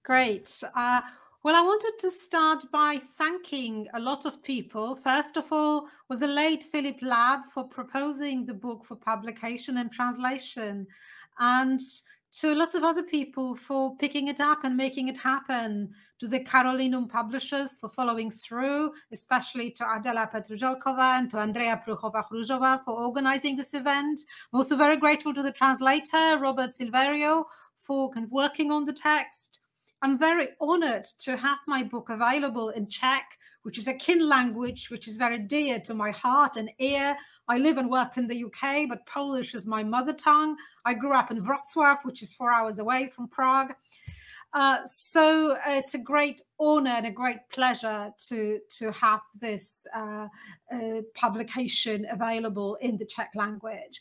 Great. Well, I wanted to start by thanking a lot of people. First of all, with the late Philip Lab for proposing the book for publication and translation, and to lots of other people for picking it up and making it happen, to the Karolinum publishers for following through, especially to Adela Petruzelkova and to Andrea Pruchova-Hruzova for organizing this event. I'm also very grateful to the translator, Robert Silverio, for working on the text. I'm very honored to have my book available in Czech, which is a kin language, which is very dear to my heart and ear. I live and work in the UK, but Polish is my mother tongue. I grew up in Wrocław, which is 4 hours away from Prague. So it's a great honor and a great pleasure to have this publication available in the Czech language.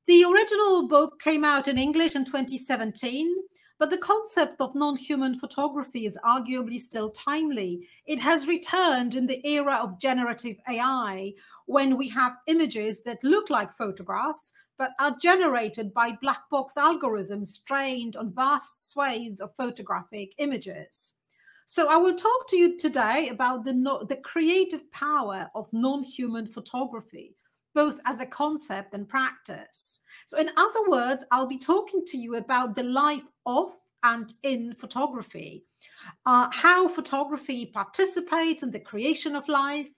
The original book came out in English in 2017. But the concept of non-human photography is arguably still timely. It has returned in the era of generative AI, when we have images that look like photographs, but are generated by black box algorithms trained on vast swathes of photographic images. So I will talk to you today about the creative power of non-human photography, both as a concept and practice. So in other words, I'll be talking to you about the life of and in photography, how photography participates in the creation of life,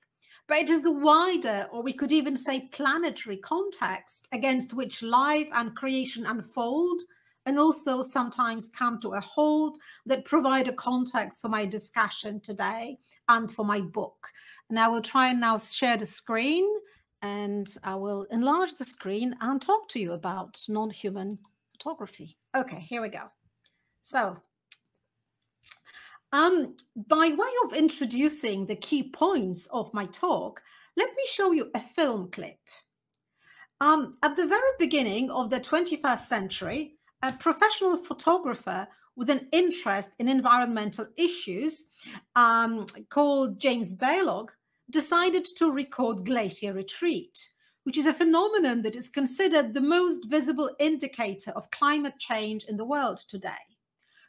but it is the wider, or we could even say planetary context against which life and creation unfold and also sometimes come to a halt that provide a context for my discussion today and for my book. And I will try and now share the screen, and I will enlarge the screen and talk to you about non-human photography. Okay, here we go. So, by way of introducing the key points of my talk, let me show you a film clip. At the very beginning of the 21st century, a professional photographer with an interest in environmental issues called James Balog decided to record glacier retreat, which is a phenomenon that is considered the most visible indicator of climate change in the world today.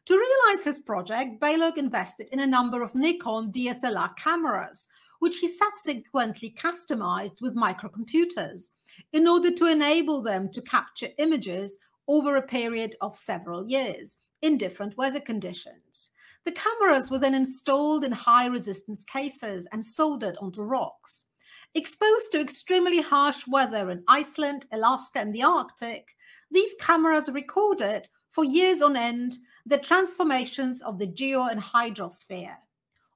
To realize his project, Balog invested in a number of Nikon DSLR cameras, which he subsequently customized with microcomputers in order to enable them to capture images over a period of several years in different weather conditions. The cameras were then installed in high-resistance cases and soldered onto rocks. Exposed to extremely harsh weather in Iceland, Alaska, and the Arctic, these cameras recorded for years on end the transformations of the geo and hydrosphere.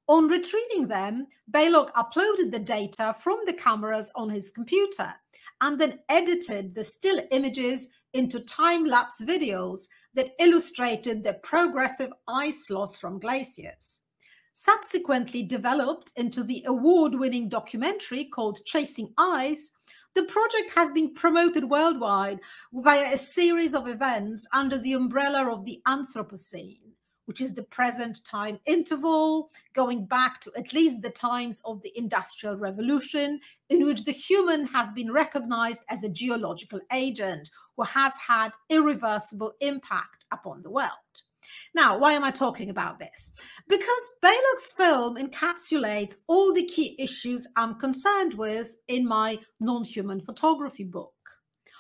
On retrieving them, Balog uploaded the data from the cameras on his computer and then edited the still images into time-lapse videos that illustrated the progressive ice loss from glaciers. Subsequently developed into the award-winning documentary called Chasing Ice, the project has been promoted worldwide via a series of events under the umbrella of the Anthropocene, which is the present time interval going back to at least the times of the Industrial Revolution, in which the human has been recognized as a geological agent who has had irreversible impact upon the world. Now, why am I talking about this? Because Balog's film encapsulates all the key issues I'm concerned with in my non-human photography book.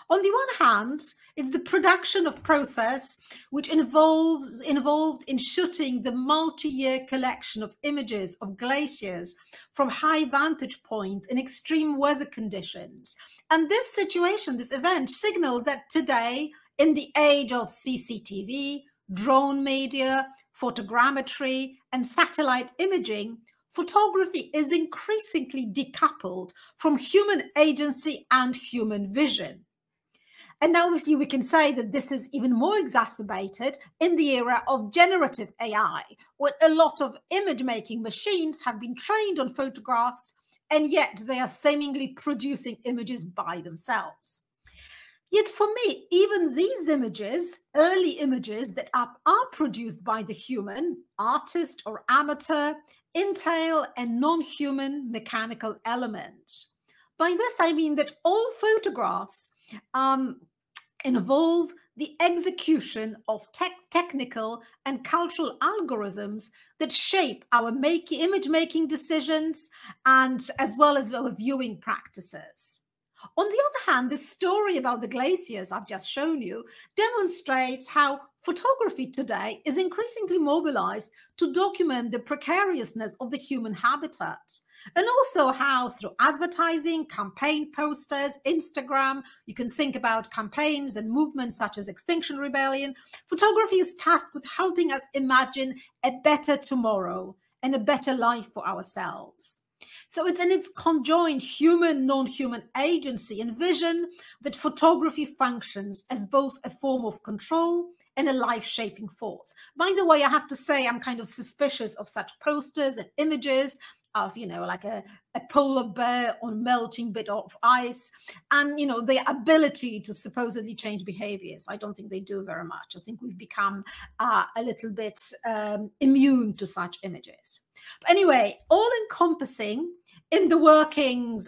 On the one hand, it's the production of process which involved in shooting the multi-year collection of images of glaciers from high vantage points in extreme weather conditions. And this situation, this event, signals that today, in the age of CCTV, drone media, photogrammetry, and satellite imaging, photography is increasingly decoupled from human agency and human vision. And now obviously we can say that this is even more exacerbated in the era of generative AI, where a lot of image-making machines have been trained on photographs, and yet they are seemingly producing images by themselves. Yet for me, even these images, early images that are produced by the human, artist or amateur, entail a non-human mechanical element. By this, I mean that all photographs involve the execution of technical and cultural algorithms that shape our image-making decisions and as well as our viewing practices. On the other hand, the story about the glaciers I've just shown you demonstrates how photography today is increasingly mobilized to document the precariousness of the human habitat, and also how through advertising, campaign posters, Instagram, you can think about campaigns and movements such as Extinction Rebellion, photography is tasked with helping us imagine a better tomorrow and a better life for ourselves. So it's in its conjoined human, non-human agency and vision that photography functions as both a form of control and a life-shaping force. By the way, I have to say I'm kind of suspicious of such posters and images of, like a polar bear on melting bit of ice and, their ability to supposedly change behaviors. I don't think they do very much. I think we've become a little bit immune to such images. But anyway, all-encompassing in the workings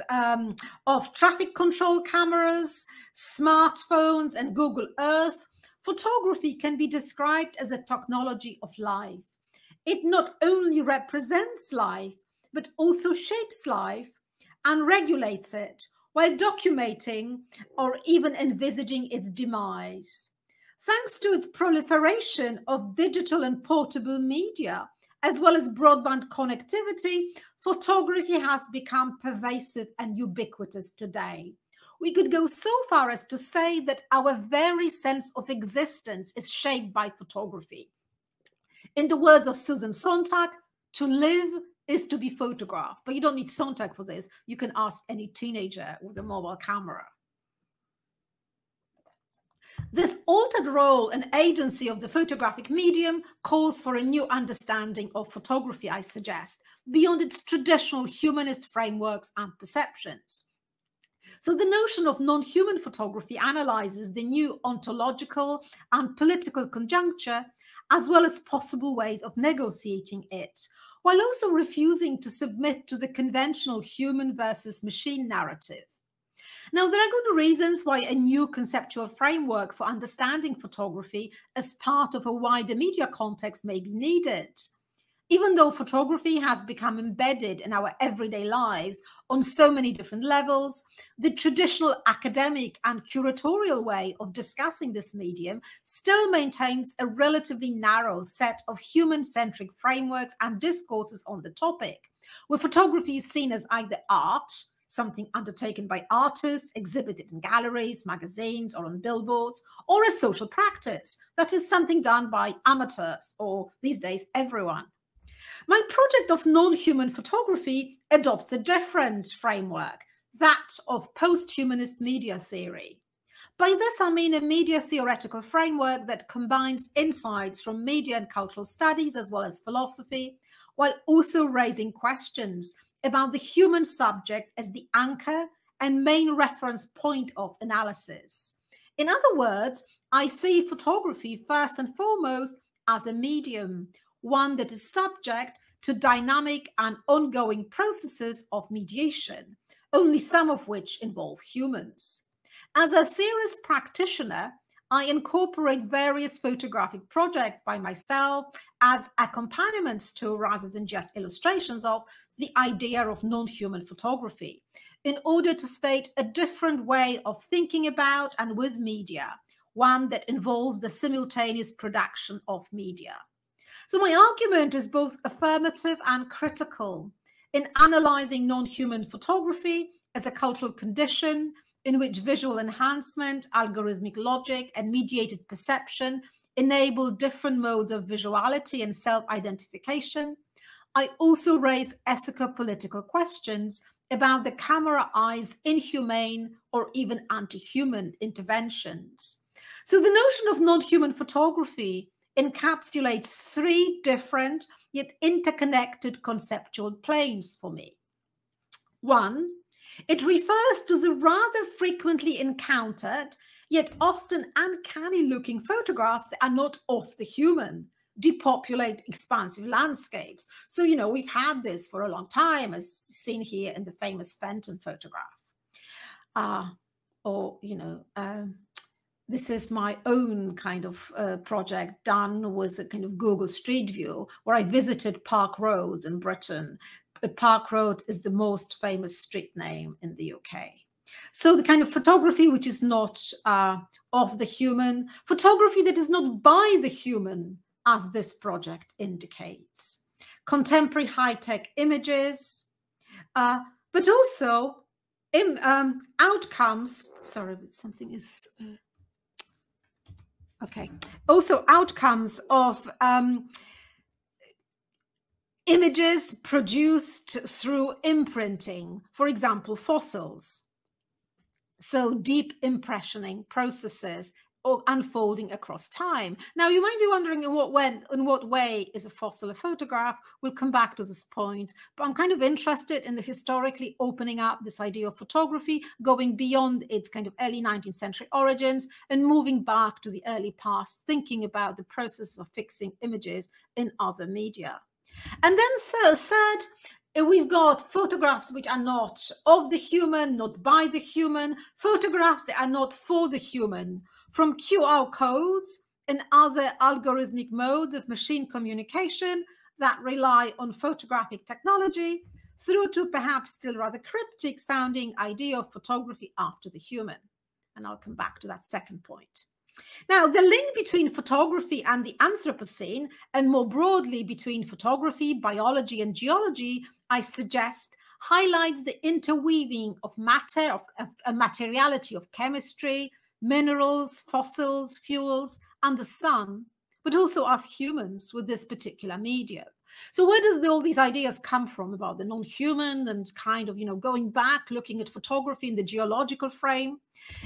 of traffic control cameras, smartphones, and Google Earth, photography can be described as a technology of life. It not only represents life, but also shapes life and regulates it while documenting or even envisaging its demise. Thanks to its proliferation of digital and portable media, as well as broadband connectivity, photography has become pervasive and ubiquitous today. We could go so far as to say that our very sense of existence is shaped by photography. In the words of Susan Sontag, to live is to be photographed. But you don't need Sontag for this. You can ask any teenager with a mobile camera. This altered role and agency of the photographic medium calls for a new understanding of photography, I suggest, beyond its traditional humanist frameworks and perceptions. So the notion of non-human photography analyzes the new ontological and political conjuncture, as well as possible ways of negotiating it, while also refusing to submit to the conventional human versus machine narrative. Now, there are good reasons why a new conceptual framework for understanding photography as part of a wider media context may be needed. Even though photography has become embedded in our everyday lives on so many different levels, the traditional academic and curatorial way of discussing this medium still maintains a relatively narrow set of human-centric frameworks and discourses on the topic, where photography is seen as either art, something undertaken by artists, exhibited in galleries, magazines, or on billboards, or a social practice, that is something done by amateurs, or these days, everyone. My project of non-human photography adopts a different framework, that of post-humanist media theory. By this, I mean a media theoretical framework that combines insights from media and cultural studies as well as philosophy, while also raising questions about the human subject as the anchor and main reference point of analysis. In other words, I see photography first and foremost as a medium, one that is subject to dynamic and ongoing processes of mediation, only some of which involve humans. As a theorist practitioner, I incorporate various photographic projects by myself as accompaniments to, rather than just illustrations of, the idea of non-human photography, in order to state a different way of thinking about and with media, one that involves the simultaneous production of media. So my argument is both affirmative and critical in analyzing non-human photography as a cultural condition in which visual enhancement, algorithmic logic, and mediated perception enable different modes of visuality and self-identification. I also raise ethico-political questions about the camera eye's inhumane or even anti-human interventions. So the notion of non-human photography encapsulates three different yet interconnected conceptual planes for me. One, it refers to the rather frequently encountered yet often uncanny looking photographs that are not of the human, depopulate expansive landscapes. So, we've had this for a long time, as seen here in the famous Fenton photograph. this is my own kind of project done with a kind of Google Street View, where I visited Park Roads in Britain. Park Road is the most famous street name in the UK. So the kind of photography which is not of the human, photography that is not by the human, as this project indicates. Contemporary high-tech images, but also outcomes, sorry, but something is... okay. Also outcomes of images produced through imprinting, for example, fossils. So deep impressioning processes or unfolding across time. Now, you might be wondering in what way is a fossil a photograph? We'll come back to this point, but I'm kind of interested in the historically opening up this idea of photography, going beyond its kind of early 19th century origins and moving back to the early past, thinking about the process of fixing images in other media. And then third, we've got photographs which are not of the human, not by the human, photographs that are not for the human, from QR codes and other algorithmic modes of machine communication that rely on photographic technology, through to perhaps still rather cryptic sounding idea of photography after the human. And I'll come back to that second point. Now, the link between photography and the Anthropocene, and more broadly between photography, biology, and geology, I suggest, highlights the interweaving of matter, of a materiality of chemistry, minerals, fossils, fuels, and the sun, but also us humans with this particular medium. So where does all these ideas come from about the non-human and kind of, going back, looking at photography in the geological frame?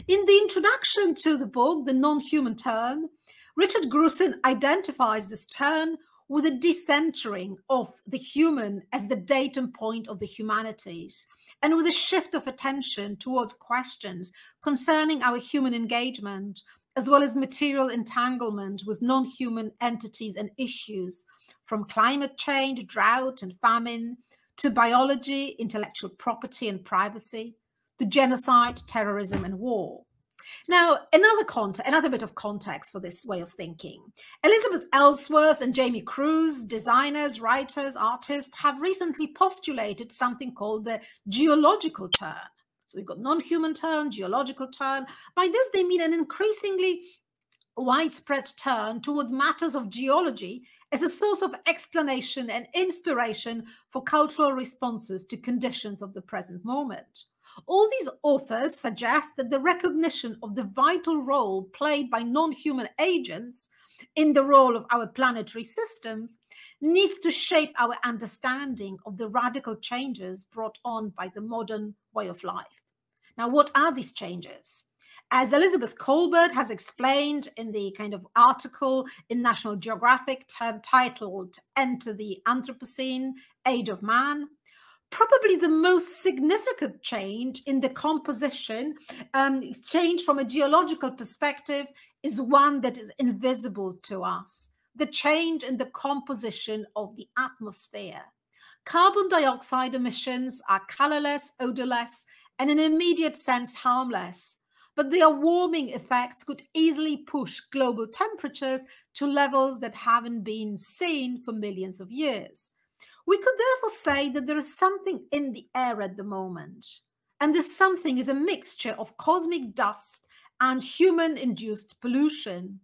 In the introduction to the book, The Non-Human Turn, Richard Grusin identifies this turn with a decentering of the human as the datum point of the humanities, and with a shift of attention towards questions concerning our human engagement, as well as material entanglement with non-human entities and issues, from climate change, drought and famine, to biology, intellectual property and privacy, to genocide, terrorism and war. Now, another bit of context for this way of thinking. Elizabeth Ellsworth and Jamie Cruz, designers, writers, artists, have recently postulated something called the geological turn. So we've got non-human turn, geological turn. By this, they mean an increasingly widespread turn towards matters of geology as a source of explanation and inspiration for cultural responses to conditions of the present moment. All these authors suggest that the recognition of the vital role played by non-human agents in the role of our planetary systems needs to shape our understanding of the radical changes brought on by the modern way of life. Now, what are these changes? As Elizabeth Colbert has explained in the kind of article in National Geographic titled Enter the Anthropocene, Age of Man, probably the most significant change in the composition, change from a geological perspective, is one that is invisible to us, the change in the composition of the atmosphere. Carbon dioxide emissions are colorless, odorless, and in an immediate sense harmless, but their warming effects could easily push global temperatures to levels that haven't been seen for millions of years. We could therefore say that there is something in the air at the moment, and this something is a mixture of cosmic dust and human-induced pollution.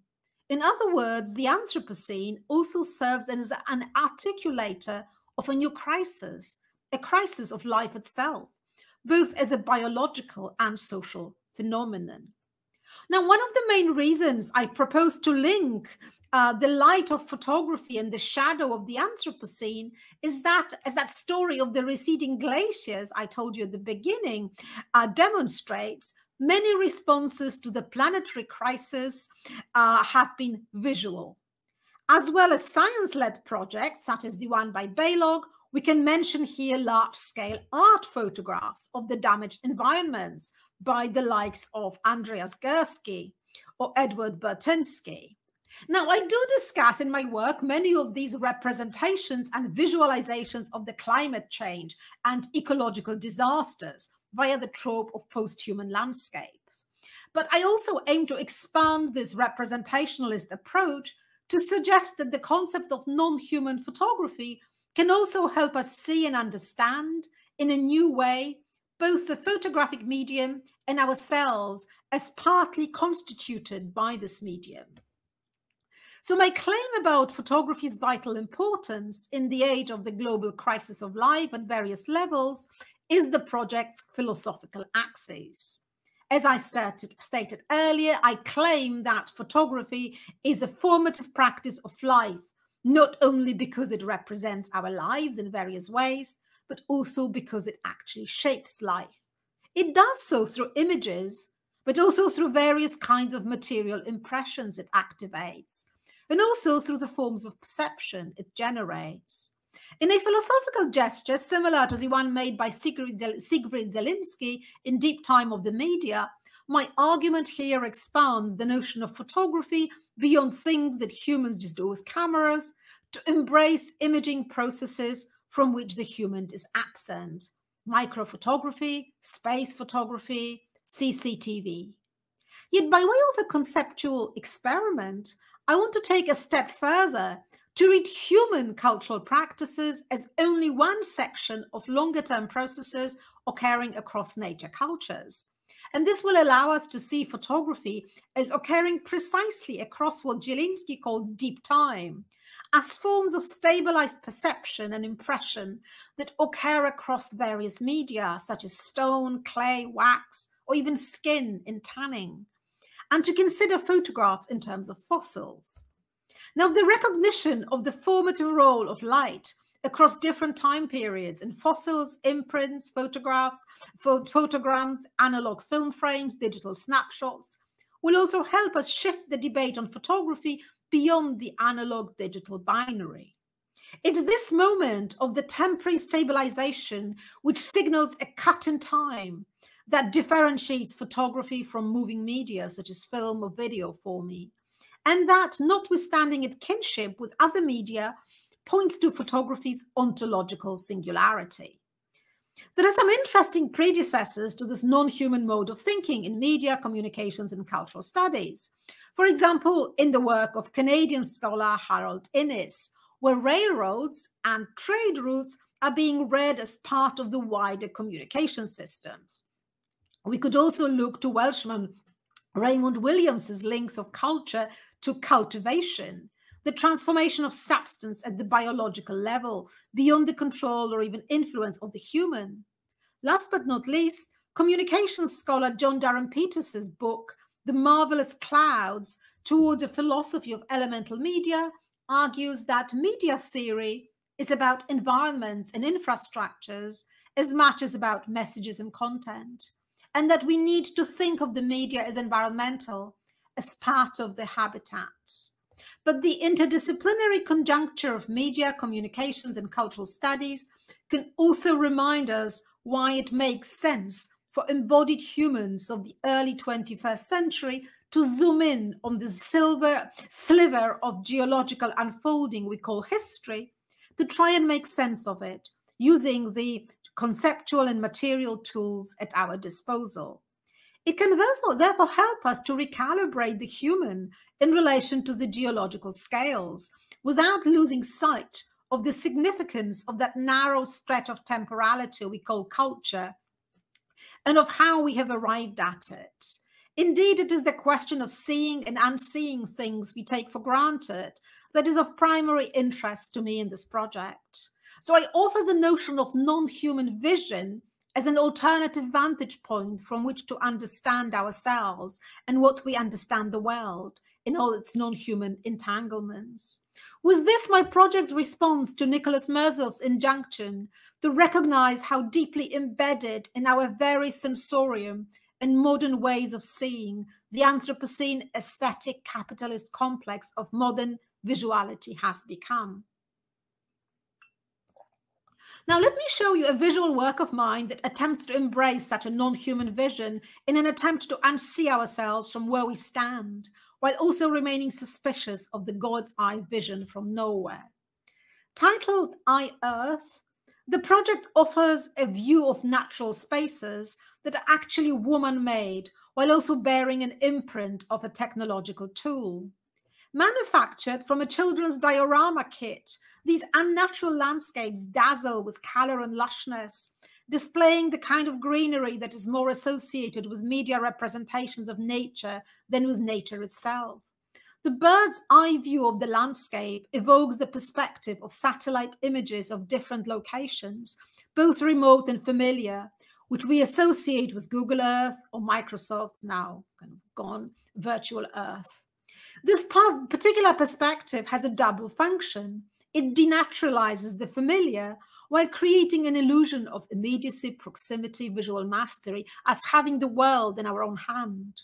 In other words, the Anthropocene also serves as an articulator of a new crisis, a crisis of life itself, both as a biological and social phenomenon. Now, one of the main reasons I propose to link the light of photography and the shadow of the Anthropocene is that, as that story of the receding glaciers I told you at the beginning demonstrates, many responses to the planetary crisis have been visual. As well as science-led projects, such as the one by Baylog, we can mention here large-scale art photographs of the damaged environments by the likes of Andreas Gursky or Edward Burtynsky. Now, I do discuss in my work many of these representations and visualizations of the climate change and ecological disasters via the trope of post-human landscapes. But I also aim to expand this representationalist approach to suggest that the concept of non-human photography can also help us see and understand in a new way both the photographic medium and ourselves as partly constituted by this medium. So my claim about photography's vital importance in the age of the global crisis of life at various levels is the project's philosophical axis. As I stated earlier, I claim that photography is a formative practice of life, not only because it represents our lives in various ways, but also because it actually shapes life. It does so through images, but also through various kinds of material impressions it activates, and also through the forms of perception it generates. In a philosophical gesture similar to the one made by Siegfried Zielinski in Deep Time of the Media, my argument here expands the notion of photography beyond things that humans just do with cameras to embrace imaging processes from which the human is absent: microphotography, space photography, CCTV. Yet by way of a conceptual experiment, I want to take a step further to read human cultural practices as only one section of longer-term processes occurring across nature cultures. And this will allow us to see photography as occurring precisely across what Zylinski calls deep time, as forms of stabilized perception and impression that occur across various media, such as stone, clay, wax, or even skin in tanning, and to consider photographs in terms of fossils. Now, the recognition of the formative role of light across different time periods in fossils, imprints, photographs, photograms, analog film frames, digital snapshots, will also help us shift the debate on photography beyond the analog digital binary. It's this moment of the temporary stabilization which signals a cut in time that differentiates photography from moving media such as film or video for me, and that, notwithstanding its kinship with other media, points to photography's ontological singularity. There are some interesting predecessors to this non-human mode of thinking in media, communications, and cultural studies. For example, in the work of Canadian scholar Harold Innis, where railroads and trade routes are being read as part of the wider communication systems. We could also look to Welshman Raymond Williams's links of culture to cultivation, the transformation of substance at the biological level, beyond the control or even influence of the human. Last but not least, communications scholar John Darren Peters's book, The Marvelous Clouds, Towards a Philosophy of Elemental Media, argues that media theory is about environments and infrastructures as much as about messages and content, and that we need to think of the media as environmental, as part of the habitat. But the interdisciplinary conjuncture of media, communications, and cultural studies can also remind us why it makes sense for embodied humans of the early 21st century to zoom in on the sliver of geological unfolding we call history, to try and make sense of it using the conceptual and material tools at our disposal. It can therefore help us to recalibrate the human in relation to the geological scales without losing sight of the significance of that narrow stretch of temporality we call culture and of how we have arrived at it. Indeed, it is the question of seeing and unseeing things we take for granted that is of primary interest to me in this project. So I offer the notion of non-human vision as an alternative vantage point from which to understand ourselves and what we understand the world in all its non-human entanglements. With this, my project responds to Nicholas Merzov's injunction to recognize how deeply embedded in our very sensorium and modern ways of seeing the Anthropocene aesthetic capitalist complex of modern visuality has become. Now, let me show you a visual work of mine that attempts to embrace such a non-human vision in an attempt to unsee ourselves from where we stand, while also remaining suspicious of the God's eye vision from nowhere. Titled I Earth, the project offers a view of natural spaces that are actually woman-made, while also bearing an imprint of a technological tool. Manufactured from a children's diorama kit, these unnatural landscapes dazzle with colour and lushness, displaying the kind of greenery that is more associated with media representations of nature than with nature itself. The bird's eye view of the landscape evokes the perspective of satellite images of different locations, both remote and familiar, which we associate with Google Earth or Microsoft's now kind of gone virtual Earth. This particular perspective has a double function. It denaturalizes the familiar while creating an illusion of immediacy, proximity, visual mastery, as having the world in our own hand.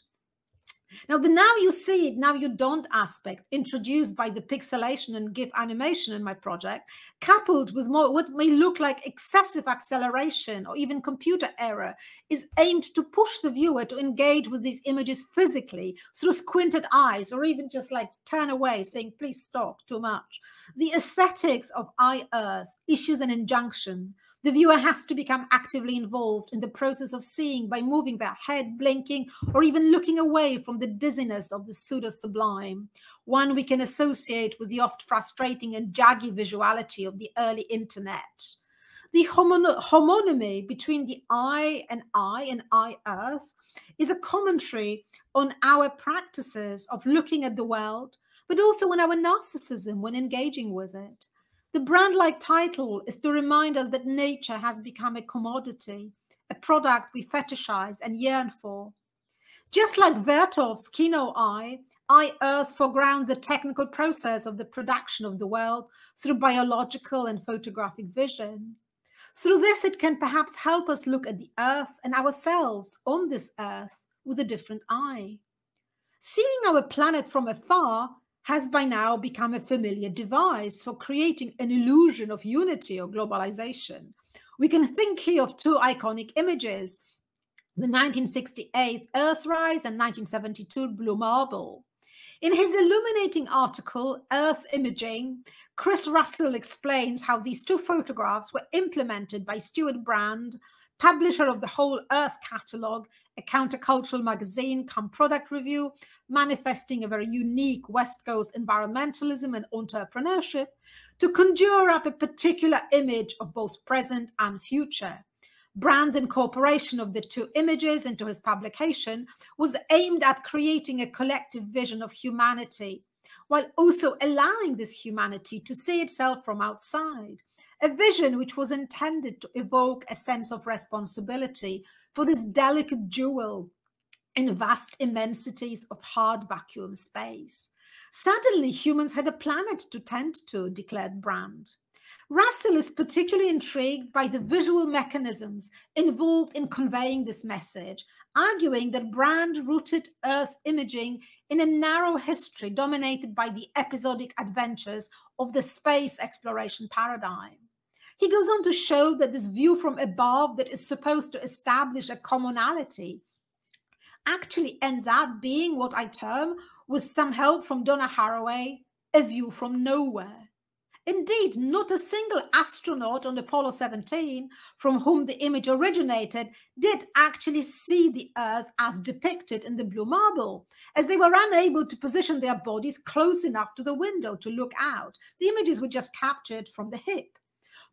Now, the now you see it, now you don't aspect introduced by the pixelation and GIF animation in my project, coupled with what may look like excessive acceleration or even computer error, is aimed to push the viewer to engage with these images physically through squinted eyes, or even just like turn away saying, please stop, too much. The aesthetics of Earth issues an injunction. The viewer has to become actively involved in the process of seeing by moving their head, blinking, or even looking away from the dizziness of the pseudo-sublime, one we can associate with the oft frustrating and jaggy visuality of the early internet. The homonymy between the I and Earth is a commentary on our practices of looking at the world, but also on our narcissism when engaging with it. The brand-like title is to remind us that nature has become a commodity, a product we fetishize and yearn for. Just like Vertov's Kino Eye, Earth foregrounds the technical process of the production of the world through biological and photographic vision. Through this, it can perhaps help us look at the Earth and ourselves on this Earth with a different eye. Seeing our planet from afar has by now become a familiar device for creating an illusion of unity or globalization. We can think here of two iconic images, the 1968 Earthrise and 1972 Blue Marble. In his illuminating article, Earth Imaging, Chris Russell explains how these two photographs were implemented by Stuart Brand, publisher of the Whole Earth catalogue, a countercultural magazine come product review, manifesting a very unique West Coast environmentalism and entrepreneurship, to conjure up a particular image of both present and future. Brand's incorporation of the two images into his publication was aimed at creating a collective vision of humanity, while also allowing this humanity to see itself from outside, a vision which was intended to evoke a sense of responsibility for this delicate jewel in vast immensities of hard vacuum space. Suddenly, humans had a planet to tend to, declared Brand. Russell is particularly intrigued by the visual mechanisms involved in conveying this message, arguing that Brand rooted Earth imaging in a narrow history dominated by the episodic adventures of the space exploration paradigm. He goes on to show that this view from above that is supposed to establish a commonality actually ends up being what I term, with some help from Donna Haraway, a view from nowhere. Indeed, not a single astronaut on Apollo 17, from whom the image originated, did actually see the Earth as depicted in the Blue Marble, as they were unable to position their bodies close enough to the window to look out. The images were just captured from the hip.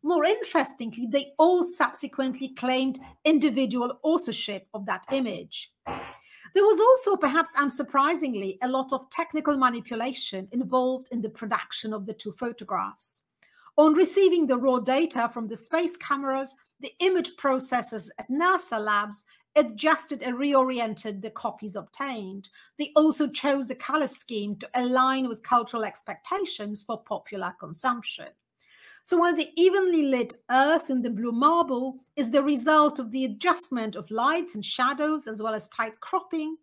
More interestingly, they all subsequently claimed individual authorship of that image. There was also, perhaps unsurprisingly, a lot of technical manipulation involved in the production of the two photographs. On receiving the raw data from the space cameras, the image processors at NASA labs adjusted and reoriented the copies obtained. They also chose the color scheme to align with cultural expectations for popular consumption. So while the evenly lit Earth in the Blue Marble is the result of the adjustment of lights and shadows as well as tight cropping,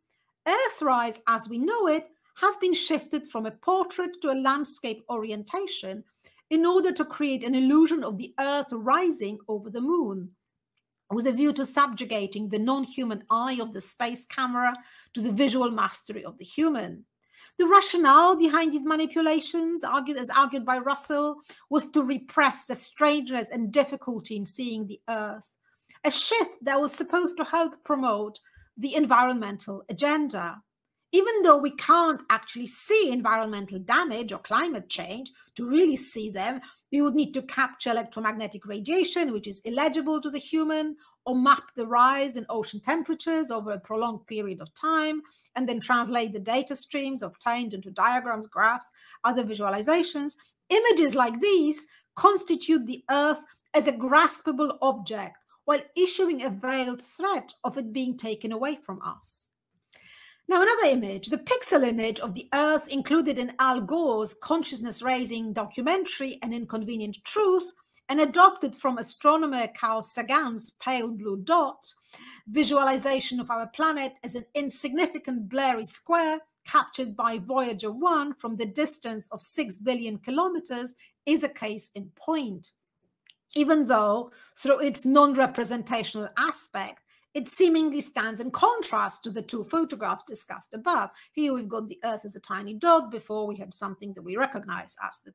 Earthrise as we know it has been shifted from a portrait to a landscape orientation in order to create an illusion of the Earth rising over the moon, with a view to subjugating the non-human eye of the space camera to the visual mastery of the human. The rationale behind these manipulations, as argued by Russell, was to repress the strangeness and difficulty in seeing the Earth, a shift that was supposed to help promote the environmental agenda. Even though we can't actually see environmental damage or climate change, to really see them, we would need to capture electromagnetic radiation, which is illegible to the human, or map the rise in ocean temperatures over a prolonged period of time, and then translate the data streams obtained into diagrams, graphs, other visualizations. Images like these constitute the Earth as a graspable object, while issuing a veiled threat of it being taken away from us. Now, another image, the pixel image of the Earth included in Al Gore's consciousness-raising documentary An Inconvenient Truth, and adopted from astronomer Carl Sagan's pale blue dot, visualization of our planet as an insignificant blurry square captured by Voyager 1 from the distance of 6 billion kilometers is a case in point. Even though, through its non-representational aspect, it seemingly stands in contrast to the two photographs discussed above. Here we've got the Earth as a tiny dot. Before we had something that we recognize as the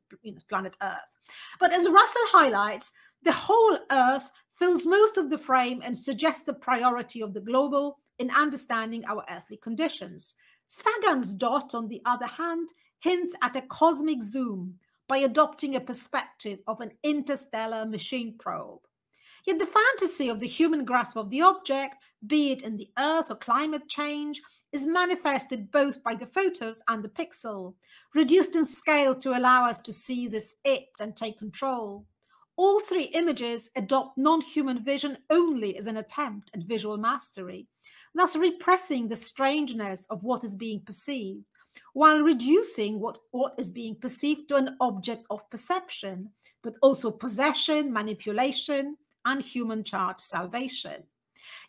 planet Earth. But as Russell highlights, the whole Earth fills most of the frame and suggests the priority of the global in understanding our earthly conditions. Sagan's dot, on the other hand, hints at a cosmic zoom by adopting a perspective of an interstellar machine probe. Yet the fantasy of the human grasp of the object, be it in the Earth or climate change, is manifested both by the photos and the pixel, reduced in scale to allow us to see this it and take control. All three images adopt non-human vision only as an attempt at visual mastery, thus repressing the strangeness of what is being perceived, while reducing what is being perceived to an object of perception, but also possession, manipulation, and human-charged salvation.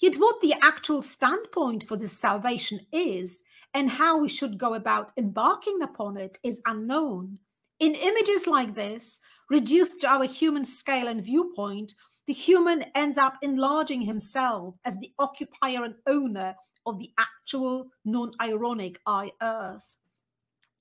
Yet what the actual standpoint for this salvation is and how we should go about embarking upon it is unknown. In images like this, reduced to our human scale and viewpoint, the human ends up enlarging himself as the occupier and owner of the actual non-ironic I Earth.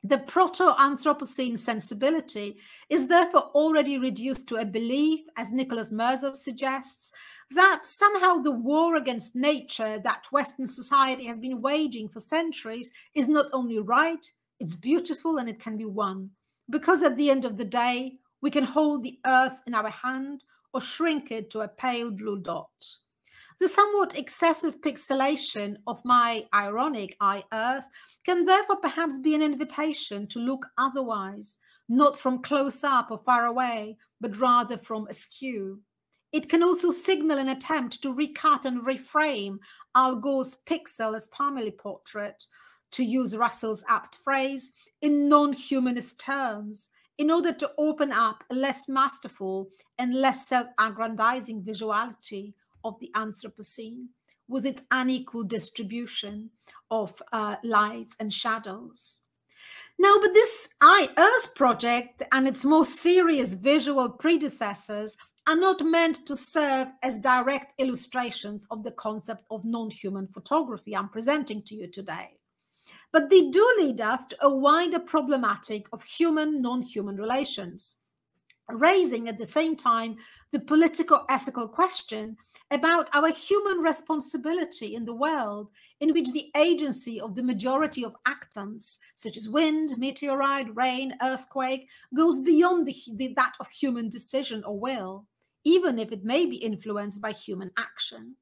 The proto-Anthropocene sensibility is therefore already reduced to a belief, as Nicholas Merzov suggests, that somehow the war against nature that Western society has been waging for centuries is not only right, it's beautiful and it can be won. Because at the end of the day, we can hold the Earth in our hand or shrink it to a pale blue dot. The somewhat excessive pixelation of my ironic I Earth can therefore perhaps be an invitation to look otherwise, not from close up or far away, but rather from askew. It can also signal an attempt to recut and reframe Al Gore's pixel as family portrait, to use Russell's apt phrase, in non-humanist terms, in order to open up a less masterful and less self-aggrandizing visuality of the Anthropocene, with its unequal distribution of lights and shadows. Now, but this I Earth project and its more serious visual predecessors are not meant to serve as direct illustrations of the concept of non-human photography I'm presenting to you today. But they do lead us to a wider problematic of human-non-human relations, raising at the same time the political-ethical question about our human responsibility in the world in which the agency of the majority of actants, such as wind, meteorite, rain, earthquake, goes beyond that of human decision or will, even if it may be influenced by human action.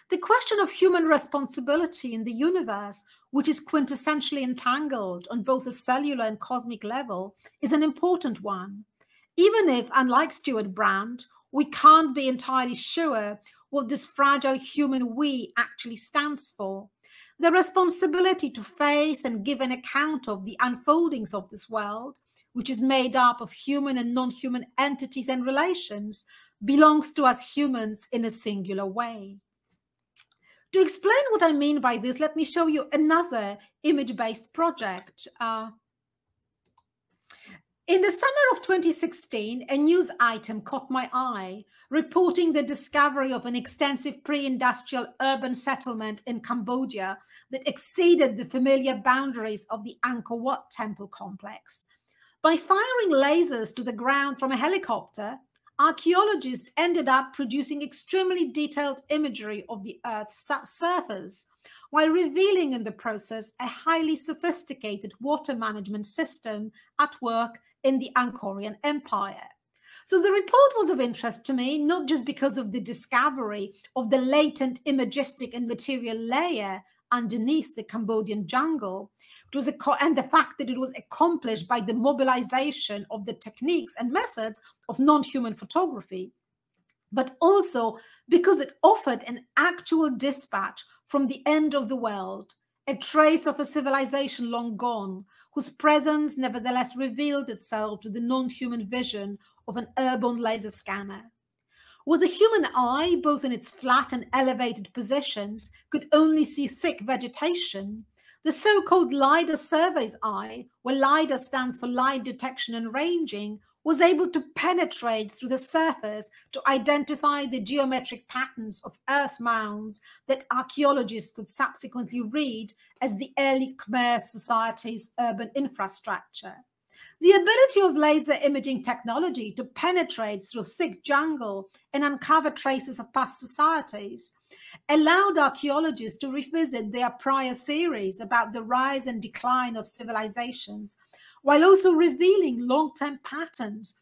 The question of human responsibility in the universe, which is quintessentially entangled on both a cellular and cosmic level, is an important one. Even if, unlike Stuart Brand, we can't be entirely sure what this fragile human we actually stands for, the responsibility to face and give an account of the unfoldings of this world, which is made up of human and non-human entities and relations, belongs to us humans in a singular way. To explain what I mean by this, let me show you another image-based project. In the summer of 2016, a news item caught my eye, reporting the discovery of an extensive pre-industrial urban settlement in Cambodia that exceeded the familiar boundaries of the Angkor Wat temple complex. By firing lasers to the ground from a helicopter, archaeologists ended up producing extremely detailed imagery of the Earth's surface, while revealing in the process a highly sophisticated water management system at work in the Angkorian Empire. So the report was of interest to me, not just because of the discovery of the latent imagistic and material layer underneath the Cambodian jungle, and the fact that it was accomplished by the mobilization of the techniques and methods of non-human photography, but also because it offered an actual dispatch from the end of the world, a trace of a civilization long gone, whose presence nevertheless revealed itself to the non-human vision of an urban laser scanner. Where the human eye, both in its flat and elevated positions, could only see thick vegetation, the so-called LiDAR survey's eye, where LiDAR stands for light detection and ranging, was able to penetrate through the surface to identify the geometric patterns of earth mounds that archaeologists could subsequently read as the early Khmer society's urban infrastructure. The ability of laser imaging technology to penetrate through thick jungle and uncover traces of past societies allowed archaeologists to revisit their prior theories about the rise and decline of civilizations, while also revealing long-term patterns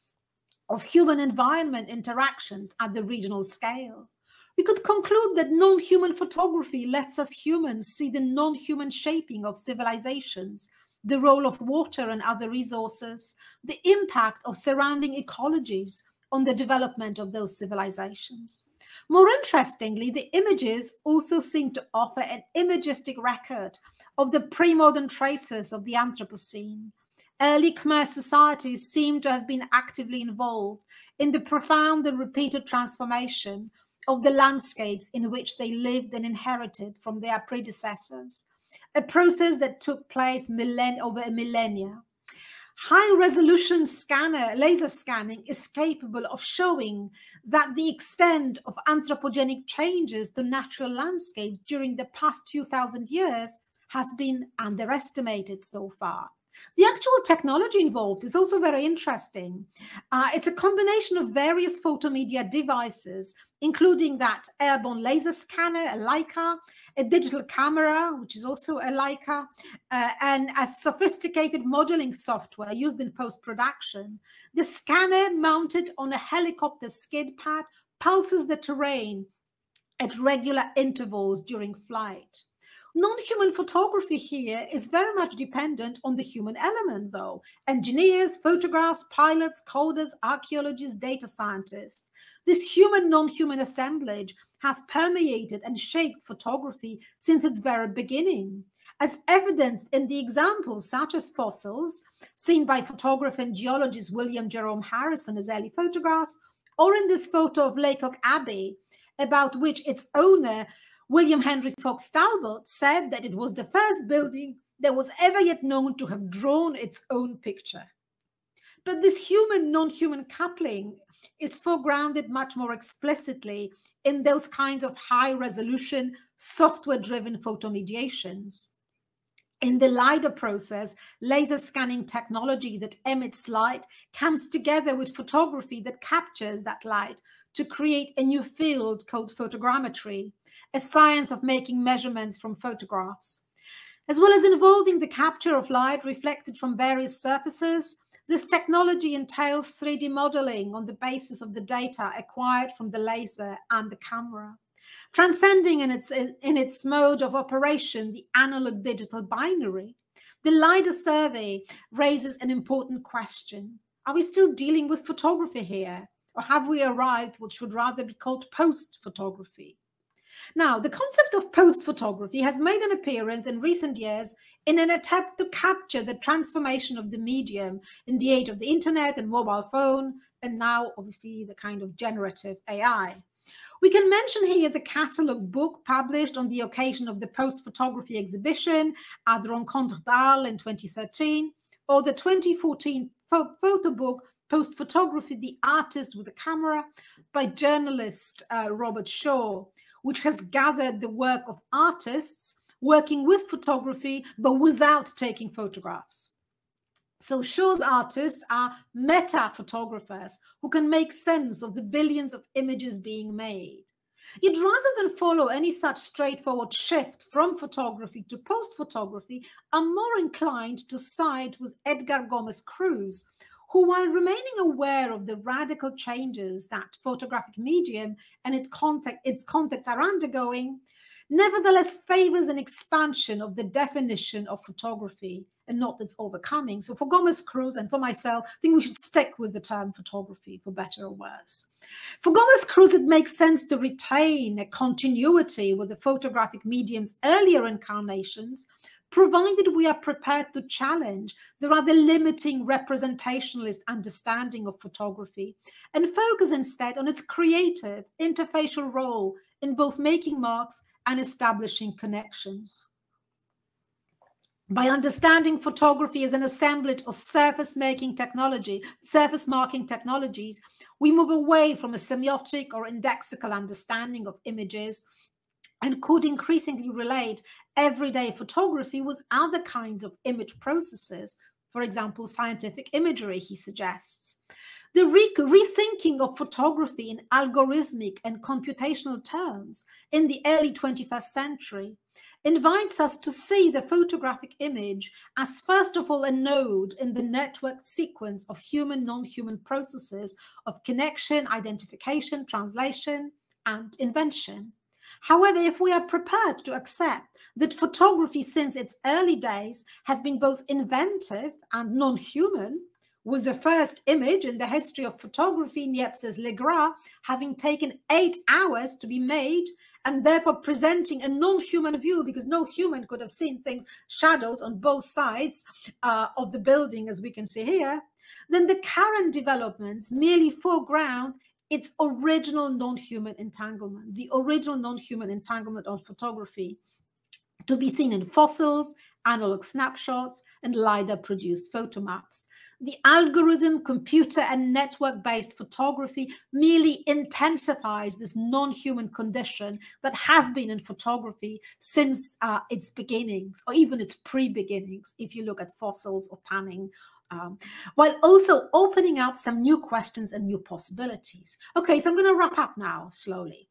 of human environment interactions at the regional scale. We could conclude that non-human photography lets us humans see the non-human shaping of civilizations, the role of water and other resources, the impact of surrounding ecologies on the development of those civilizations. More interestingly, the images also seem to offer an imagistic record of the pre-modern traces of the Anthropocene. Early Khmer societies seem to have been actively involved in the profound and repeated transformation of the landscapes in which they lived and inherited from their predecessors, a process that took place over a millennia. High-resolution laser scanning is capable of showing that the extent of anthropogenic changes to natural landscapes during the past 2,000 years has been underestimated so far. The actual technology involved is also very interesting. It's a combination of various photomedia devices, including that airborne laser scanner, a Leica, a digital camera, which is also a Leica, and a sophisticated modeling software used in post-production. The scanner, mounted on a helicopter skid pad, pulses the terrain at regular intervals during flight. Non-human photography here is very much dependent on the human element, though. Engineers, photographs, pilots, coders, archaeologists, data scientists. This human-non-human assemblage has permeated and shaped photography since its very beginning, as evidenced in the examples such as fossils, seen by photographer and geologist William Jerome Harrison as early photographs, or in this photo of Laycock Abbey, about which its owner, William Henry Fox Talbot, said that it was the first building that was ever yet known to have drawn its own picture. But this human-non-human coupling is foregrounded much more explicitly in those kinds of high-resolution, software-driven photomediations. In the LiDAR process, laser scanning technology that emits light comes together with photography that captures that light to create a new field called photogrammetry, a science of making measurements from photographs. As well as involving the capture of light reflected from various surfaces, this technology entails 3D modeling on the basis of the data acquired from the laser and the camera. Transcending in its mode of operation the analog-digital binary, the LiDAR survey raises an important question. Are we still dealing with photography here? Or have we arrived what should rather be called post-photography? Now, the concept of post-photography has made an appearance in recent years in an attempt to capture the transformation of the medium in the age of the internet and mobile phone, and now obviously the kind of generative AI. We can mention here the catalogue book published on the occasion of the post-photography exhibition at Rencontre d'Arles in 2013, or the 2014 photo book Post-Photography, The Artist with a Camera by journalist Robert Shaw, which has gathered the work of artists working with photography but without taking photographs. So Shaw's artists are meta photographers who can make sense of the billions of images being made. Yet rather than follow any such straightforward shift from photography to post-photography, I'm more inclined to side with Edgar Gomez Cruz, who, while remaining aware of the radical changes that photographic medium and its context are undergoing, nevertheless favors an expansion of the definition of photography and not its overcoming. So for Gomez Cruz and for myself, I think we should stick with the term photography, for better or worse. For Gomez Cruz, it makes sense to retain a continuity with the photographic medium's earlier incarnations, provided we are prepared to challenge the rather limiting representationalist understanding of photography and focus instead on its creative, interfacial role in both making marks and establishing connections. By understanding photography as an assemblage of surface-marking technologies, we move away from a semiotic or indexical understanding of images and could increasingly relate everyday photography with other kinds of image processes, for example, scientific imagery, he suggests. The rethinking of photography in algorithmic and computational terms in the early 21st century invites us to see the photographic image as, first of all, a node in the networked sequence of human, non-human processes of connection, identification, translation, and invention. However, if we are prepared to accept that photography since its early days has been both inventive and non-human, with the first image in the history of photography, Niepce's Le Gras, having taken 8 hours to be made and therefore presenting a non-human view because no human could have seen things, shadows on both sides of the building, as we can see here, then the current developments merely foreground its original non-human entanglement, the original non-human entanglement of photography, to be seen in fossils, analog snapshots, and LiDAR-produced photomaps. The algorithm, computer, and network-based photography merely intensifies this non-human condition that has been in photography since its beginnings, or even its pre-beginnings, if you look at fossils or tanning, while also opening up some new questions and new possibilities. Okay, so I'm going to wrap up now slowly.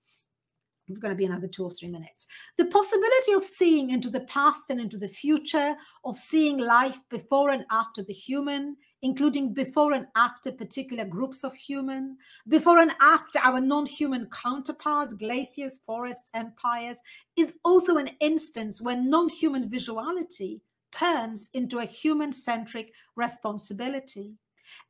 It's going to be another 2 or 3 minutes. The possibility of seeing into the past and into the future, of seeing life before and after the human, including before and after particular groups of human, before and after our non-human counterparts, glaciers, forests, empires, is also an instance where non-human visuality turns into a human-centric responsibility.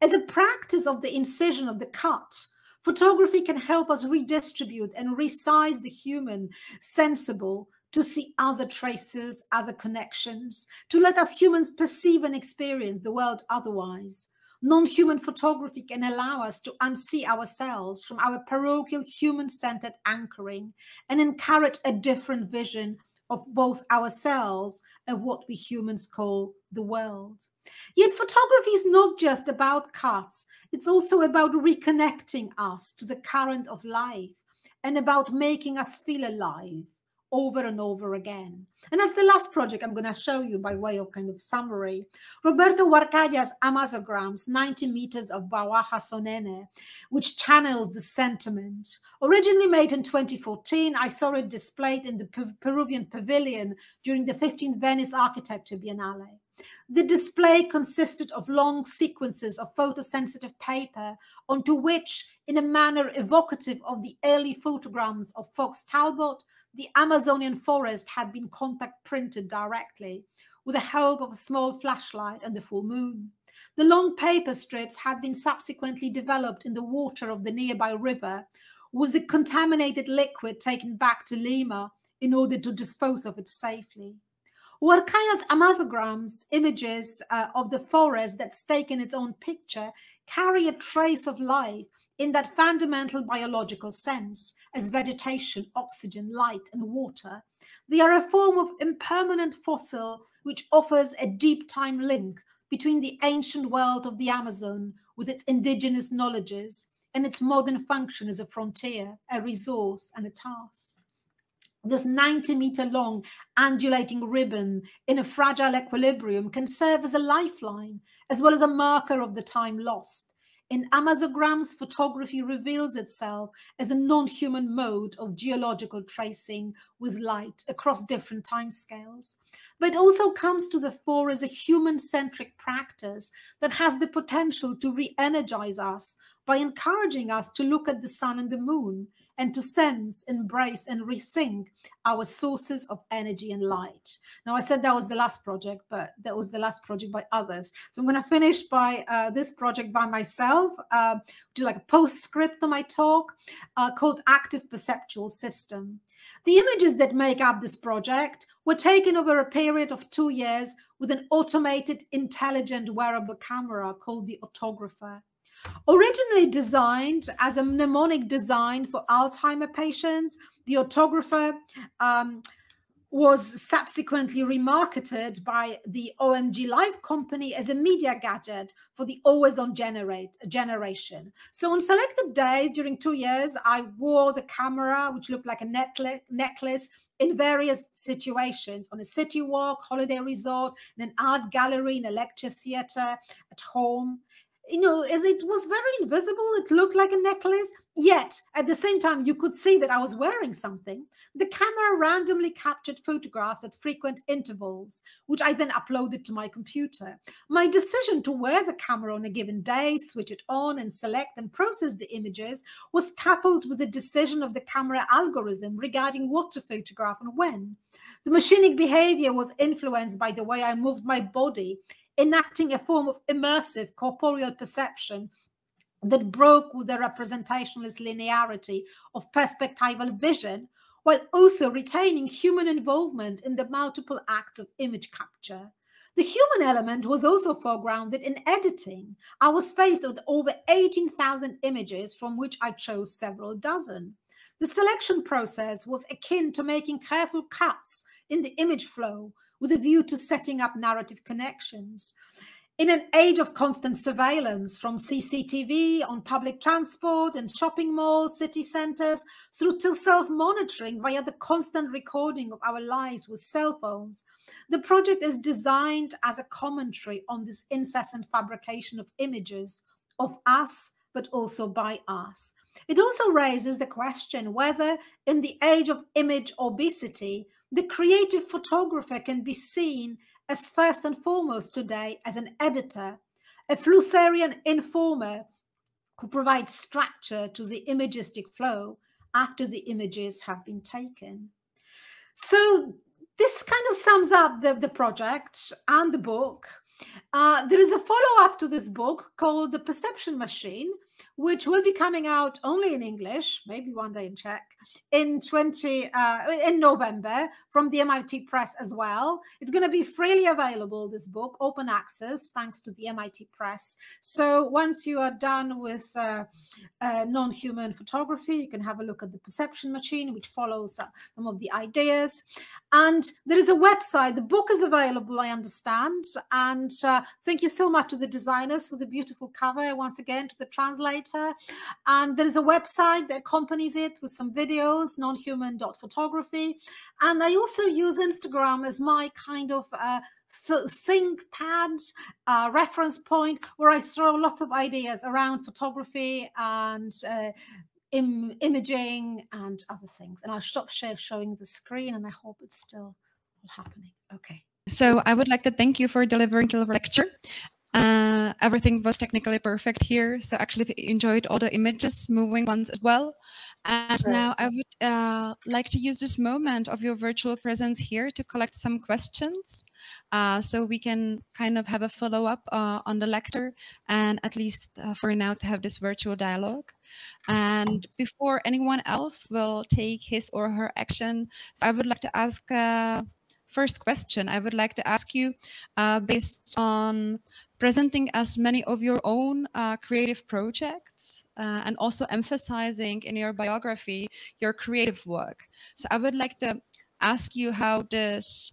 As a practice of the incision of the cut, photography can help us redistribute and resize the human sensible to see other traces, other connections, to let us humans perceive and experience the world otherwise. Non-human photography can allow us to unsee ourselves from our parochial human-centered anchoring and encourage a different vision of both ourselves and what we humans call the world. Yet photography is not just about cuts, it's also about reconnecting us to the current of life and about making us feel alive over and over again. And that's the last project I'm going to show you by way of kind of summary. Roberto Huarcaya's Amazograms, 90 meters of Bawaja Sonene, which channels the sentiment. Originally made in 2014, I saw it displayed in the Peruvian Pavilion during the 15th Venice Architecture Biennale. The display consisted of long sequences of photosensitive paper onto which, in a manner evocative of the early photograms of Fox Talbot, the Amazonian forest had been contact printed directly with the help of a small flashlight and the full moon. The long paper strips had been subsequently developed in the water of the nearby river, with the contaminated liquid taken back to Lima in order to dispose of it safely. Huarcaya's Amazograms, images of the forest that's taken its own picture, carry a trace of life in that fundamental biological sense, as vegetation, oxygen, light, and water. They are a form of impermanent fossil which offers a deep time link between the ancient world of the Amazon with its indigenous knowledges and its modern function as a frontier, a resource, and a task. This 90-meter-long undulating ribbon in a fragile equilibrium can serve as a lifeline, as well as a marker of the time lost. In amazograms, photography reveals itself as a non-human mode of geological tracing with light across different timescales, but also comes to the fore as a human-centric practice that has the potential to re-energize us by encouraging us to look at the sun and the moon and to sense, embrace, and rethink our sources of energy and light. Now, I said that was the last project, but that was the last project by others. So I'm going to finish by this project by myself, do like a postscript on my talk called Active Perceptual System. The images that make up this project were taken over a period of 2 years with an automated, intelligent wearable camera called the autographer. Originally designed as a mnemonic design for Alzheimer patients, the autographer was subsequently remarketed by the OMG Live company as a media gadget for the always-on generation. So on selected days during 2 years, I wore the camera, which looked like a necklace, in various situations, on a city walk, holiday resort, in an art gallery, in a lecture theatre, at home. You know, as it was very invisible, it looked like a necklace, yet at the same time, you could see that I was wearing something. The camera randomly captured photographs at frequent intervals, which I then uploaded to my computer. My decision to wear the camera on a given day, switch it on and select and process the images was coupled with the decision of the camera algorithm regarding what to photograph and when. The machinic behavior was influenced by the way I moved my body, enacting a form of immersive corporeal perception that broke with the representationalist linearity of perspectival vision, while also retaining human involvement in the multiple acts of image capture. The human element was also foregrounded in editing. I was faced with over 18,000 images from which I chose several dozen. The selection process was akin to making careful cuts in the image flow, with a view to setting up narrative connections. In an age of constant surveillance, from CCTV on public transport and shopping malls, city centres, through to self-monitoring via the constant recording of our lives with cell phones, the project is designed as a commentary on this incessant fabrication of images of us, but also by us. It also raises the question whether, in the age of image obesity, the creative photographer can be seen as first and foremost today as an editor, a Flusserian informer who provides structure to the imagistic flow after the images have been taken. So this kind of sums up the project and the book. There is a follow-up to this book called The Perception Machine, which will be coming out only in English, maybe one day in Czech, in November from the MIT Press as well. It's going to be freely available, this book, open access, thanks to the MIT Press. So once you are done with non-human photography, you can have a look at The Perception Machine, which follows some of the ideas. And there is a website. The book is available, I understand. And thank you so much to the designers for the beautiful cover, once again, to the translator. And there is a website that accompanies it with some videos, nonhuman.photography. And I also use Instagram as my kind of think pad, reference point, where I throw lots of ideas around photography and imaging and other things. And I'll stop showing the screen, and I hope it's still all happening. Okay. So I would like to thank you for delivering the lecture. Everything was technically perfect here. So actually I enjoyed all the images, moving ones as well. And now I would like to use this moment of your virtual presence here to collect some questions. So we can kind of have a follow-up on the lecture, and at least for now to have this virtual dialogue. And before anyone else will take his or her action, so I would like to ask first question. I would like to ask you, based on presenting as many of your own creative projects and also emphasizing in your biography your creative work. So I would like to ask you how this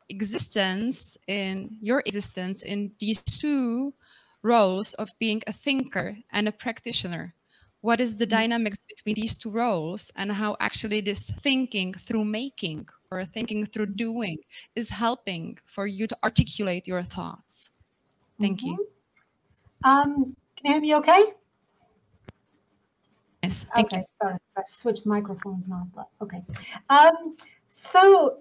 existence in your existence in these two roles of being a thinker and a practitioner. What is the dynamics between these two roles, and how actually this thinking through making or thinking through doing is helping for you to articulate your thoughts? Thank you. Can you hear me okay? Yes, thank you. Sorry, I switched microphones now, but okay. So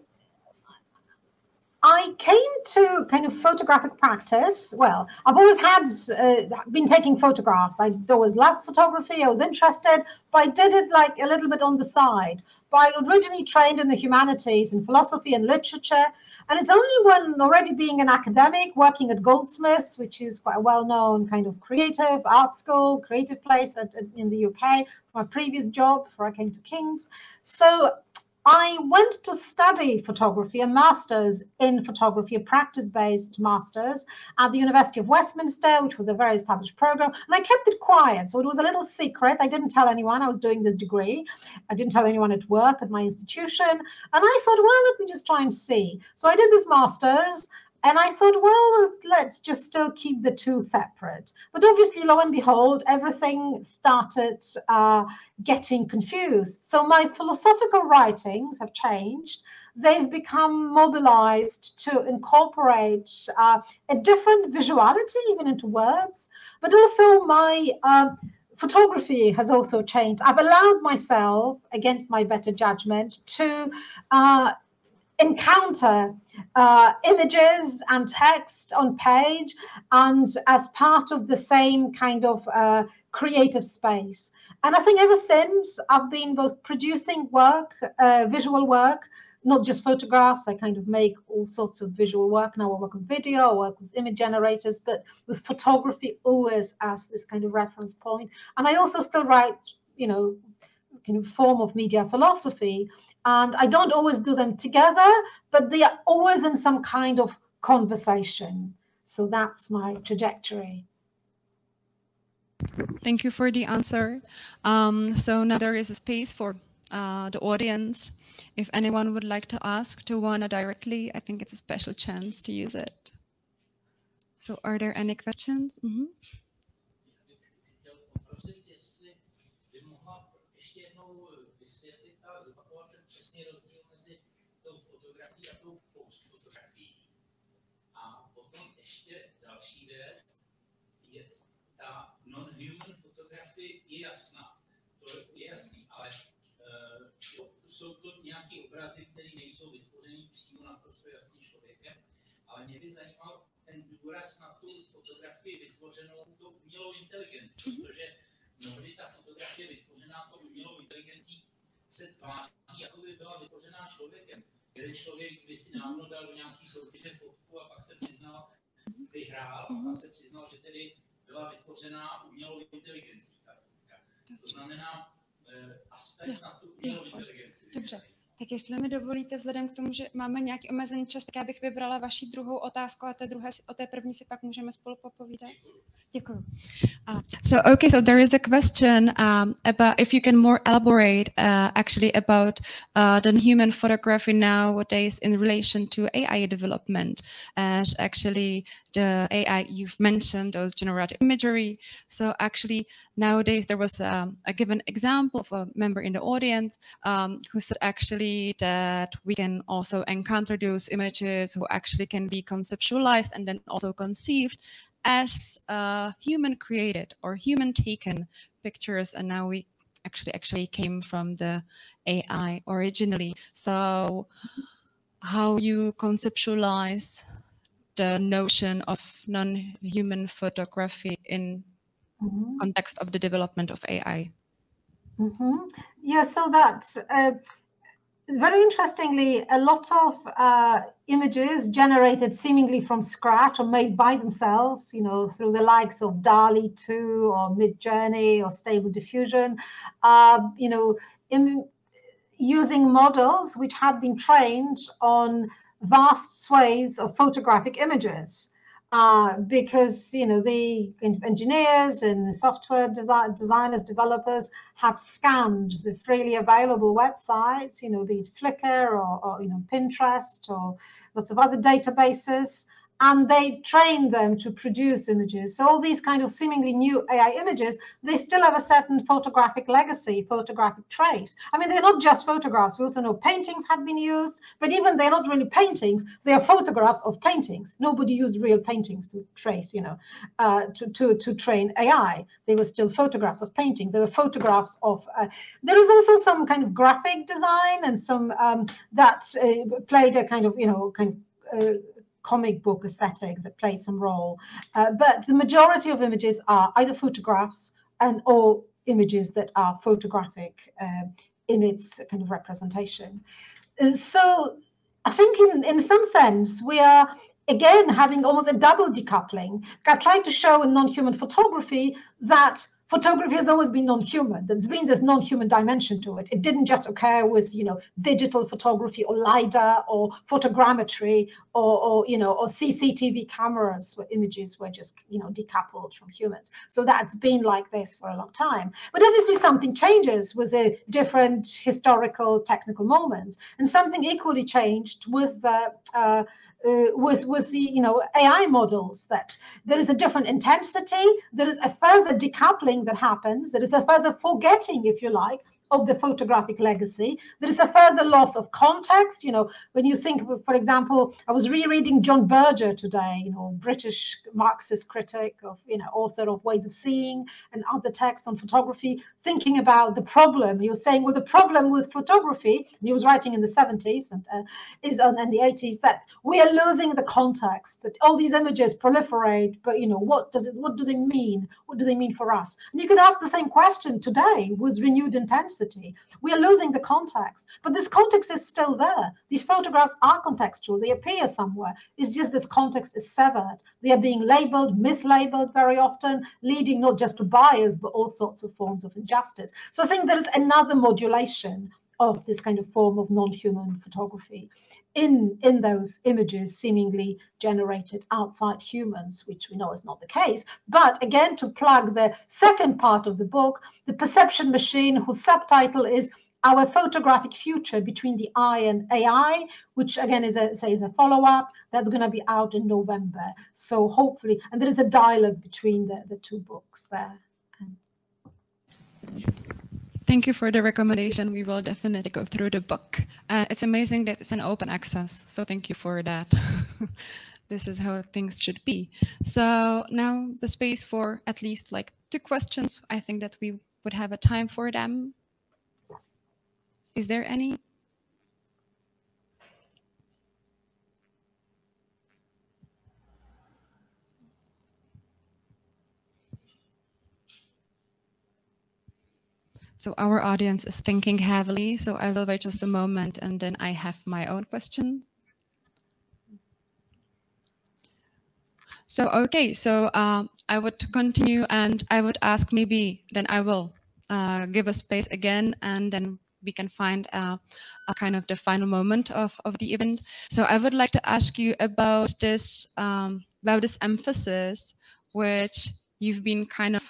I came to kind of photographic practice. Well, I've always been taking photographs. I'd always loved photography. I was interested, but I did it like a little bit on the side. But I originally trained in the humanities, in philosophy and literature. And it's only when already being an academic, working at Goldsmiths, which is quite a well-known kind of creative art school, creative place in the UK, my previous job before I came to King's. So I went to study photography, a master's in photography, a practice-based master's at the University of Westminster, which was a very established program. And I kept it quiet, so it was a little secret. I didn't tell anyone I was doing this degree. I didn't tell anyone at work, at my institution. And I thought, well, let me just try and see. So I did this master's. And I thought, well, let's just still keep the two separate. But obviously, lo and behold, everything started getting confused. So my philosophical writings have changed. They've become mobilized to incorporate a different visuality, even into words. But also my photography has also changed. I've allowed myself, against my better judgment, to encounter images and text on page and as part of the same kind of creative space. And I think ever since I've been both producing work, visual work, not just photographs. I kind of make all sorts of visual work. Now I work with video, I work with image generators, but with photography always as this kind of reference point. And I also still write, you know, kind of form of media philosophy. And I don't always do them together, but they are always in some kind of conversation. So that's my trajectory. Thank you for the answer. So now there is a space for the audience. If anyone would like to ask Joanna directly, I think it's a special chance to use it. So are there any questions? Mm-hmm. Non-human fotografie je jasná, to je jasný, ale jsou to nějaké obrazy, které nejsou vytvořeny přímo naprosto jasným člověkem, ale mě by zajímal ten důraz na tu fotografii vytvořenou tou umělou inteligencí, protože mnohdy ta fotografie vytvořená tou umělou inteligencí se tváří, jako by byla vytvořená člověkem. Jeden člověk by si dávno dal do nějaký soutěže fotku a pak se přiznal, vyhrál, a pak se přiznal, že tedy byla vytvořená umělou inteligencí. To znamená aspekt na tu umělou inteligenci. Dobře, tak jestli mi dovolíte, vzhledem k tomu, že máme nějaký omezený čas, tak já bych vybrala vaši druhou otázku a o té první si pak můžeme spolu popovídat. Děkuji. So there is a question about if you can more elaborate actually about the human photography nowadays in relation to AI development, as actually the AI you've mentioned, those generative imagery. So actually nowadays there was a given example of a member in the audience who said actually that we can also encounter those images who actually can be conceptualized and then also conceived as human created or human taken pictures, and now we actually came from the AI originally. So how you conceptualize the notion of non-human photography in context of the development of AI? Yeah, so that's very interestingly, a lot of images generated seemingly from scratch or made by themselves, you know, through the likes of DALL-E 2 or Midjourney or Stable Diffusion, you know, using models which had been trained on vast swathes of photographic images. Because, you know, the engineers and software designers, developers had scanned the freely available websites, you know, be it Flickr or you know, Pinterest or lots of other databases, and they train them to produce images. So all these kind of seemingly new AI images, they still have a certain photographic legacy, photographic trace. I mean, they're not just photographs. We also know paintings had been used, but even they're not really paintings. They are photographs of paintings. Nobody used real paintings to trace, you know, to train AI. They were still photographs of paintings. They were photographs of, there is also some kind of graphic design and some that played a kind of, you know, comic book aesthetics that played some role, but the majority of images are either photographs or images that are photographic in its kind of representation. So I think in some sense we are again having almost a double decoupling. I tried to show in non-human photography that photography has always been non-human. There's been this non-human dimension to it. It didn't just occur with, you know, digital photography or LiDAR or photogrammetry or you know, or CCTV cameras where images were just, you know, decoupled from humans. So that's been like this for a long time. But obviously something changes with the different historical technical moments, and something equally changed with the you know, AI models, that there is a different intensity, there is a further decoupling that happens, there is a further forgetting, if you like, of the photographic legacy. There is a further loss of context. You know, when you think, for example, I was rereading John Berger today, you know, British Marxist critic of, you know, author of Ways of Seeing and other texts on photography, thinking about the problem. He was saying, well, the problem with photography, and he was writing in the 70s and and the 80s, that we are losing the context, that all these images proliferate, but, you know, what do they mean? What do they mean for us? And you could ask the same question today with renewed intensity. We are losing the context, but this context is still there. These photographs are contextual. They appear somewhere. It's just this context is severed. They are being labeled, mislabeled very often, leading not just to bias, but all sorts of forms of injustice. So I think there is another modulation of this kind of form of non-human photography in those images seemingly generated outside humans, which we know is not the case. But again, to plug the second part of the book, The Perception Machine, whose subtitle is Our Photographic Future Between the Eye and AI, which again is a follow-up that's going to be out in November. So hopefully, and there is a dialogue between the two books there. Thank you for the recommendation. We will definitely go through the book. It's amazing that it's an open access, so thank you for that. This is how things should be. So now the space for at least like 2 questions. I think that we would have a time for them. Is there any? So our audience is thinking heavily, so I will wait just a moment and then I have my own question. So, okay, so I would continue and I would ask maybe, then I will give a space again and then we can find a kind of the final moment of the event. So I would like to ask you about this emphasis which you've been kind of,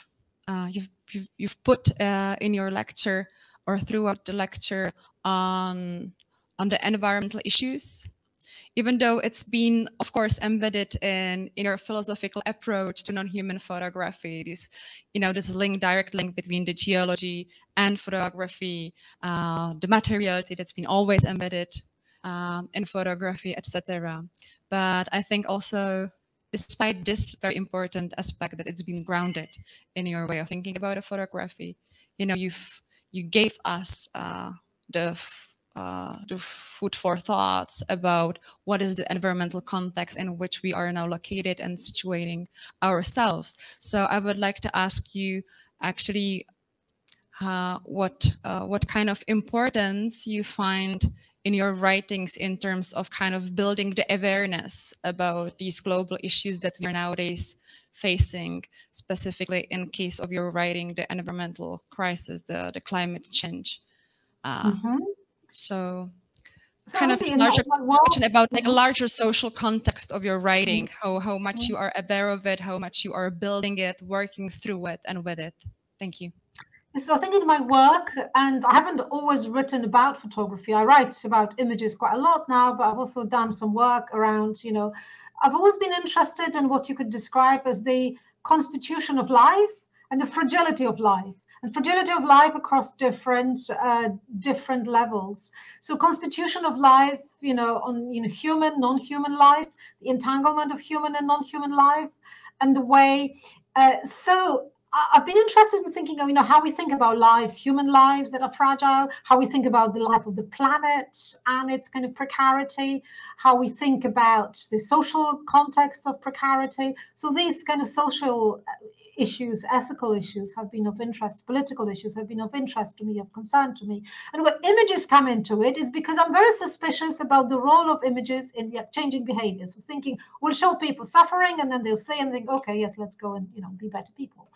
you've put in your lecture or throughout the lecture on the environmental issues, even though it's been, of course, embedded in your philosophical approach to non-human photography. This, you know, this direct link between the geology and photography, the materiality that's been always embedded in photography, etc. But I think also, despite this very important aspect that it's been grounded in your way of thinking about a photography, you know, you gave us the food for thoughts about what is the environmental context in which we are now located and situating ourselves. So I would like to ask you actually what kind of importance you find in your writings in terms of kind of building the awareness about these global issues that we are nowadays facing, specifically in case of your writing, the environmental crisis, the climate change. So kind of a larger question about like a larger social context of your writing, how much you are aware of it, how much you are building it, working through it and with it. Thank you. So I think in my work, and I haven't always written about photography, I write about images quite a lot now, but I've also done some work around, you know, I've always been interested in what you could describe as the constitution of life and the fragility of life. And fragility of life across different levels. So constitution of life, on human, non-human life, the entanglement of human and non-human life, and the way. So I've been interested in thinking of how we think about lives, human lives that are fragile, how we think about the life of the planet and its kind of precarity, how we think about the social context of precarity. So these kind of social issues, ethical issues have been of interest, political issues have been of interest to me, of concern to me. And where images come into it is because I'm very suspicious about the role of images in changing behaviors. So thinking we'll show people suffering and then they'll say and think, okay, yes, let's go and be better people.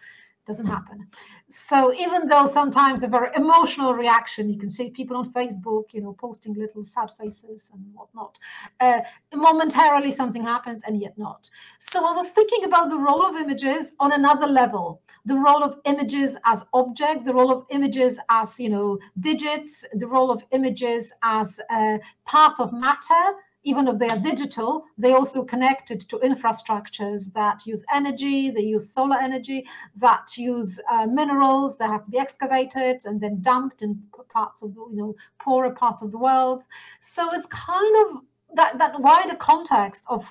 Doesn't happen. So even though sometimes a very emotional reaction, you can see people on Facebook, posting little sad faces and whatnot, momentarily something happens and yet not. So I was thinking about the role of images on another level, the role of images as objects, the role of images as, digits, the role of images as parts of matter. Even if they are digital, they also connected to infrastructures that use energy, they use solar energy, that use minerals that have to be excavated and then dumped in parts of the, poorer parts of the world. So it's kind of that wider context of,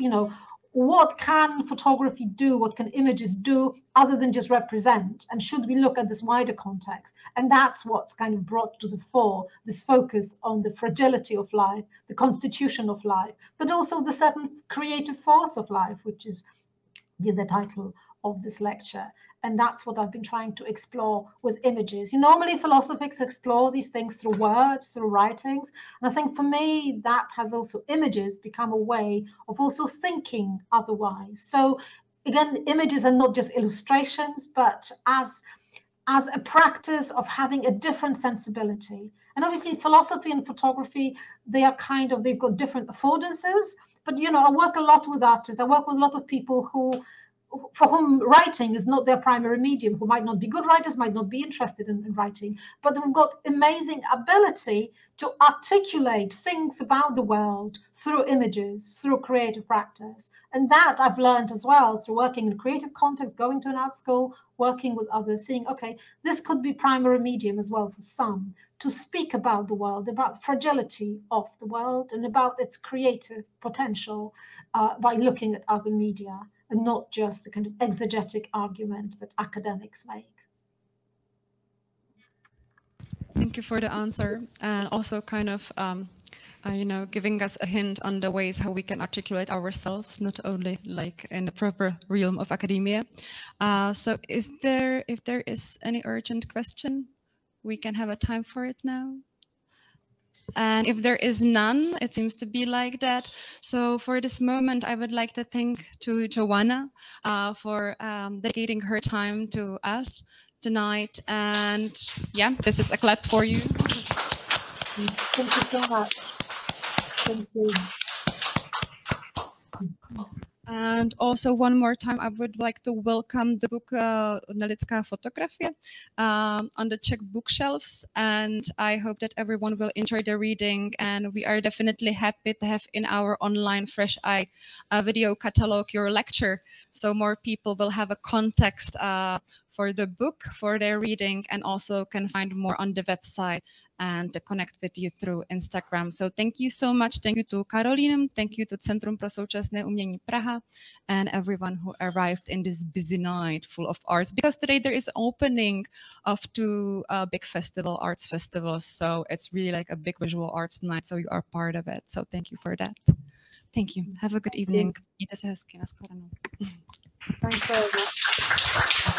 what can photography do? What can images do other than just represent? And should we look at this wider context? And that's what's kind of brought to the fore this focus on the fragility of life, the constitution of life, but also the certain creative force of life, which is the title of this lecture. And that's what I've been trying to explore with images. Normally philosophers explore these things through words, through writings. And I think for me, that has also images become a way of also thinking otherwise. So again, images are not just illustrations, but as a practice of having a different sensibility. And obviously philosophy and photography, they've got different affordances. But, I work a lot with artists. I work with a lot of people for whom writing is not their primary medium, who might not be good writers, might not be interested in writing, but who've got amazing ability to articulate things about the world through images, through creative practice. And that I've learned as well through working in a creative context, going to an art school, working with others, seeing, okay, this could be primary medium as well for some, to speak about the world, about fragility of the world and about its creative potential by looking at other media, and not just the kind of exegetic argument that academics make. Thank you for the answer, and also kind of, giving us a hint on the ways how we can articulate ourselves, not only like in the proper realm of academia. So if there is any urgent question, we can have a time for it now. And if there is none, it seems to be like that. So for this moment, I would like to thank to Joanna for dedicating her time to us tonight. And yeah, this is a clap for you. Thank you so much. Thank you. And also one more time, I would like to welcome the book Ne-lidská fotografie on the Czech bookshelves. And I hope that everyone will enjoy the reading. And we are definitely happy to have in our online Fresh Eye video catalog your lecture. So more people will have a context for the book, for their reading, and also can find more on the website and to connect with you through Instagram. So thank you so much. Thank you to Karolinum. Thank you to Centrum pro současné umění Praha and everyone who arrived in this busy night full of arts. Because today there is opening of two big arts festivals. So it's really like a big visual arts night. So you are part of it. So thank you for that. Thank you. Have a good evening. Thanks very much.